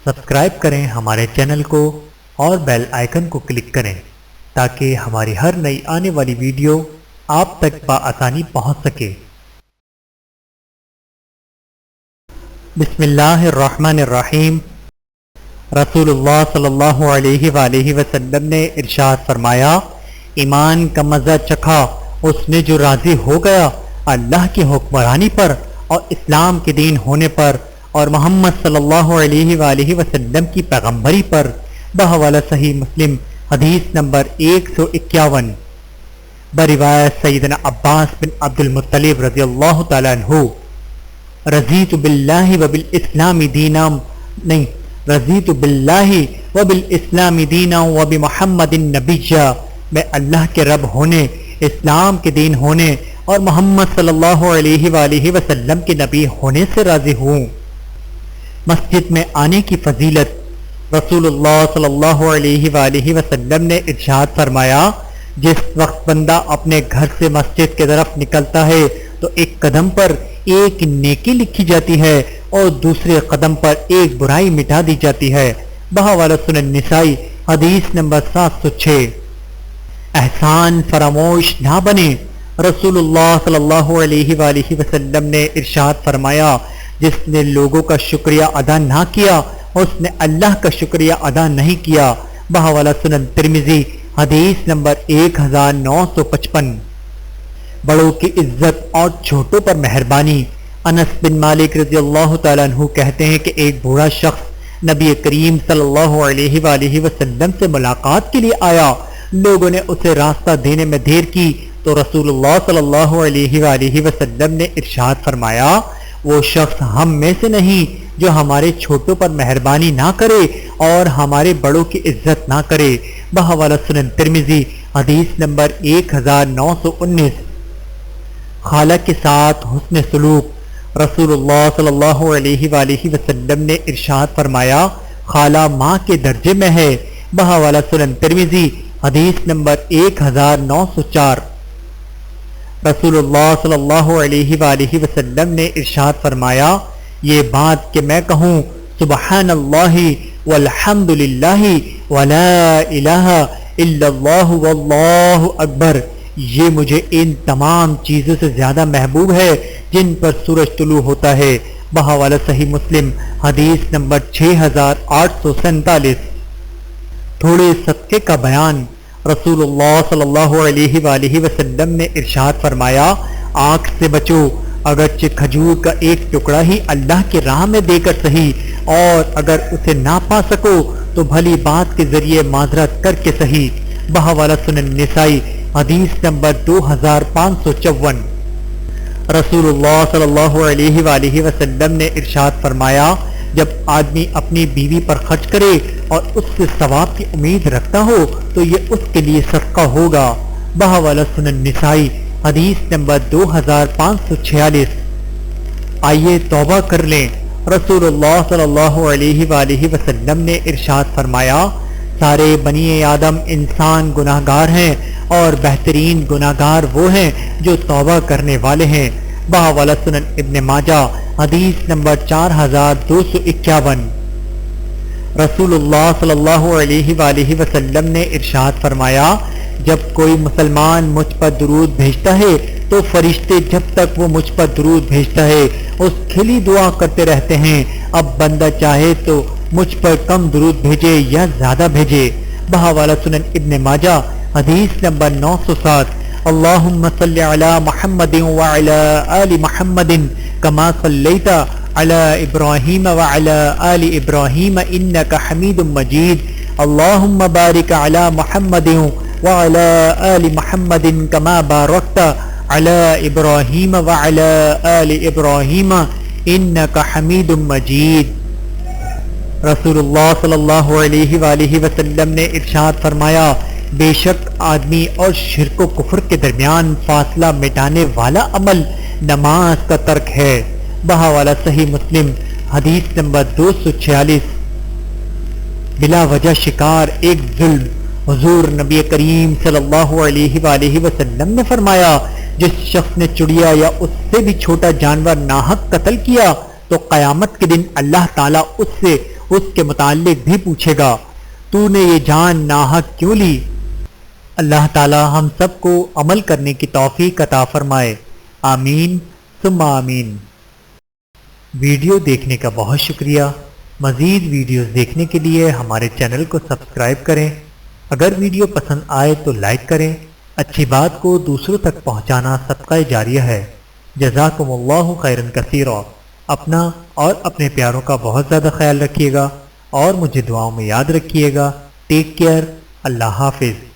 Subscribe کریں ہمارے channel کو اور بیل آئیکن کو کلک کریں تاکہ ہماری ہر نئی آنے والی ویڈیو آپ تک بآسانی پہنچ سکے۔ بسم اللہ الرحمن الرحیم۔ رسول اللہ صلی اللہ علیہ وآلہ وسلم نے ارشاد فرمایا، ایمان کا مزہ چکھا اس نے جو راضی ہو گیا اللہ کی حکمرانی پر اور اسلام کے دین ہونے پر اور محمد صلی اللہ علیہ وآلہ وسلم کی پیغمبری پر۔ بحوالہ صحیح مسلم حدیث نمبر 151، بروایت سیدنا عباس بن عبد المطلب رضی اللہ تعالیٰ عنہ۔ رضیت باللہ وبالاسلام دینا، نہیں، رضیت باللہ وبالاسلام دینا وبمحمد نبیّا، میں اللہ کے رب ہونے، اسلام کے دین ہونے اور محمد صلی اللہ علیہ وآلہ وسلم کے نبی ہونے سے راضی ہوں۔ مسجد میں آنے کی فضیلت۔ رسول اللہ صلی اللہ علیہ وآلہ وسلم نے ارشاد فرمایا، جس وقت بندہ اپنے گھر سے مسجد کی طرف نکلتا ہے تو ایک قدم پر ایک نیکی لکھی جاتی ہے اور دوسرے قدم پر ایک برائی مٹا دی جاتی ہے۔ بحوالہ سنن نسائی حدیث نمبر 706۔ احسان فراموش نہ بنے۔ رسول اللہ صلی اللہ علیہ وآلہ وسلم نے ارشاد فرمایا، جس نے لوگوں کا شکریہ ادا نہ کیا اس نے اللہ کا شکریہ ادا نہیں کیا۔ بحوالہ سنن ترمذی حدیث نمبر 1955۔ بڑوں کی عزت اور چھوٹوں پر مہربانی۔ انس بن مالک رضی اللہ تعالیٰ عنہ کہتے ہیں کہ ایک بوڑھا شخص نبی کریم صلی اللہ علیہ وآلہ وسلم سے ملاقات کے لیے آیا۔ لوگوں نے اسے راستہ دینے میں دیر کی تو رسول اللہ صلی اللہ علیہ وآلہ وسلم نے ارشاد فرمایا، وہ شخص ہم میں سے نہیں جو ہمارے چھوٹوں پر مہربانی نہ کرے اور ہمارے بڑوں کی عزت نہ کرے۔ بحوالہ سنن ترمذی حدیث نمبر 1919۔ خالہ کے ساتھ حسن سلوک۔ رسول اللہ صلی اللہ علیہ وآلہ وسلم نے ارشاد فرمایا، خالہ ماں کے درجے میں ہے۔ بحوالہ سنن ترمذی حدیث نمبر 1904۔ رسول اللہ صلی اللہ علیہ وآلہ وسلم نے ارشاد فرمایا، یہ بات کہ میں کہوں سبحان اللہ والحمد للہ ولا الہ الا اللہ واللہ اکبر، یہ مجھے ان تمام چیزوں سے زیادہ محبوب ہے جن پر سورج طلوع ہوتا ہے۔ بحوالہ صحیح مسلم حدیث نمبر 6847۔ تھوڑے صدقے کا بیان۔ رسول اللہ صلی اللہ علیہ وآلہ وسلم نے ارشاد فرمایا، آنکھ سے بچو، اگرچہ کھجور کا ایک ٹکڑا ہی اللہ کی راہ میں دے کر صحیح، اور اگر اسے نہ پا سکو تو بھلی بات کے ذریعے معذرت کر کے صحیح۔ بحوالہ سنن نسائی حدیث نمبر 2554۔ رسول اللہ صلی اللہ علیہ وآلہ وسلم نے ارشاد فرمایا، جب آدمی اپنی بیوی پر خرچ کرے اور اس سے ثواب کی امید رکھتا ہو تو یہ اس کے لیے صدقہ ہوگا۔ بحوالہ سنن نسائی حدیث نمبر 2546۔ آئیے توبہ کر لیں۔ رسول اللہ صلی اللہ علیہ وآلہ وسلم نے ارشاد فرمایا، سارے بنی آدم انسان گناہ گار ہیں اور بہترین گناہ گار وہ ہیں جو توبہ کرنے والے ہیں۔ بحوالہ سنن ابن ماجہ حدیث نمبر 4251۔ رسول اللہ صلی اللہ علیہ وآلہ وسلم نے ارشاد فرمایا، جب کوئی مسلمان مجھ پر درود بھیجتا ہے تو فرشتے جب تک وہ مجھ پر درود بھیجتا ہے اس کھلی دعا کرتے رہتے ہیں، اب بندہ چاہے تو مجھ پر کم درود بھیجے یا زیادہ بھیجے۔ بحوالہ سنن ابن ماجہ حدیث نمبر 907۔ اللہم صلی علی محمد وعلی آل محمد کما صلیت علی ابراہیم وعلی آل ابراہیم انک حمید مجید۔ اللہم بارک علی محمد وعلی آل محمد کما بارکت علی ابراہیم وعلی آل ابراہیم انک حمید مجید۔ رسول اللہ صلی اللہ علیہ وآلہ وسلم نے ارشاد فرمایا، بے شک آدمی اور شرک و کفر کے درمیان فاصلہ مٹانے والا عمل نماز کا ترک ہے۔ بحوالہ صحیح مسلم حدیث نمبر 246۔ بلا وجہ شکار ایک ظلم۔ حضور نبی کریم صلی اللہ علیہ وآلہ وسلم نے فرمایا، جس شخص نے چڑیا یا اس سے بھی چھوٹا جانور ناحق قتل کیا تو قیامت کے دن اللہ تعالیٰ اس سے اس کے متعلق بھی پوچھے گا تو نے یہ جان ناحق کیوں لی؟ اللہ تعالی ہم سب کو عمل کرنے کی توفیق عطا فرمائے، آمین ثم آمین۔ ویڈیو دیکھنے کا بہت شکریہ۔ مزید ویڈیوز دیکھنے کے لیے ہمارے چینل کو سبسکرائب کریں۔ اگر ویڈیو پسند آئے تو لائک کریں۔ اچھی بات کو دوسروں تک پہنچانا صدقہ جاریہ ہے۔ جزاکم اللہ خیرا کثیرا۔ اپنا اور اپنے پیاروں کا بہت زیادہ خیال رکھیے گا اور مجھے دعاؤں میں یاد رکھیے گا۔ Take care. اللہ حافظ۔